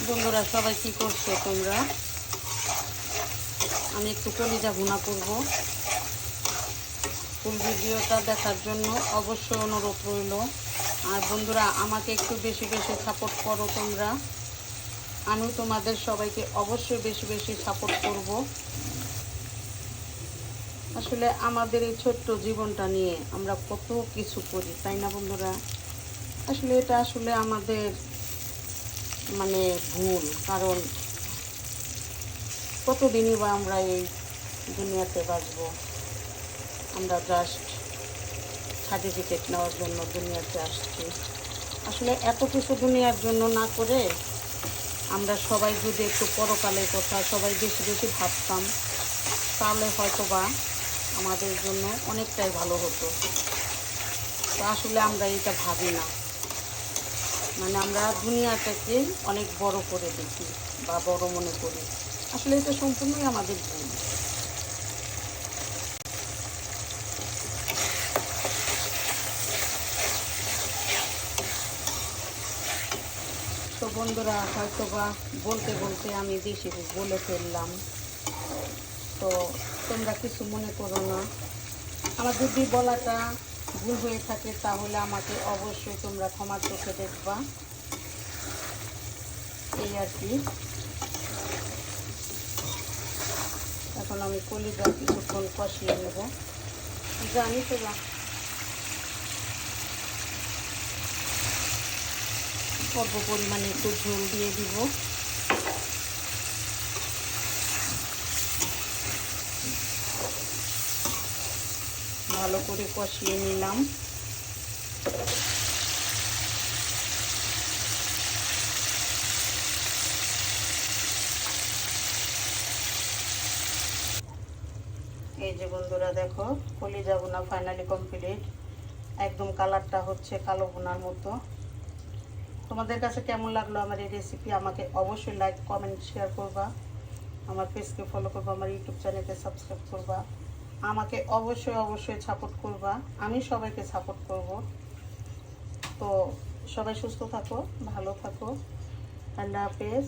বন্ধুরা, সবাই কি করছো তোমরা? আমি একটু কলিজা ভুনা করব। ফুল ভিডিওটা দেখার জন্য অবশ্যই অনুরোধ রইল। আর বন্ধুরা, আমাকে একটু বেশি বেশি সাপোর্ট করো তোমরা। আমি তোমাদের সবাইকে অবশ্যই বেশি বেশি সাপোর্ট করব। আসলে আমাদের এই ছোট্ট জীবনটা নিয়ে আমরা কত কিছু করি, তাই না বন্ধুরা? আসলে এটা আসলে আমাদের মানে ভুল, কারণ কতদিনই বা আমরা এই দুনিয়াতে বাঁচবো। আমরা জাস্ট সার্টিফিকেট নেওয়ার জন্য দুনিয়াতে আসছি। আসলে এত কিছু দুনিয়ার জন্য না করে আমরা সবাই যদি একটু পরকালের কথা সবাই বেশি বেশি ভাবতাম, তাহলে হয়তো বা আমাদের জন্য অনেকটাই ভালো হতো। তো আসলে আমরা এটা ভাবি না, মানে আমরা দুনিয়াটাকে অনেক বড় করে দেখি বা বড় মনে করি। আসলে এটা সম্পূর্ণই আমাদের ভুল। তো বন্ধুরা, হয়তো বা বলতে বলতে আমি বেশি বলে ফেললাম, তো তোমরা কিছু মনে করো না। আমার যদি বলাটা ভুল হয়ে থাকে তাহলে আমাকে অবশ্যই তোমরা ক্ষমার চোখে দেখবা, এই আর কি। এখন আমি কলিজা কিছুক্ষণ কষিয়ে নেব। জানি তো না অল্প পরিমাণে একটু ঝোল দিয়ে দিব। ভালো করে কষিয়ে নিলাম। এই যে বন্ধুরা, দেখো কলিজা ভুনা ফাইনালি কমপ্লিট। একদম কালারটা হচ্ছে কালো ভুনার মতো। তোমাদের কাছে কেমন লাগলো আমার এই রেসিপি? আমাকে অবশ্যই লাইক, কমেন্ট, শেয়ার করবা। আমার পেজকে ফলো করবা, আমার ইউটিউব চ্যানেলকে সাবস্ক্রাইব করবা। আমাকে অবশ্যই অবশ্যই সাপোর্ট করবা। আমি সবাইকে সাপোর্ট করব। তো সবাই সুস্থ থাকো, ভালো থাকো। আল্লাহ হাফেজ।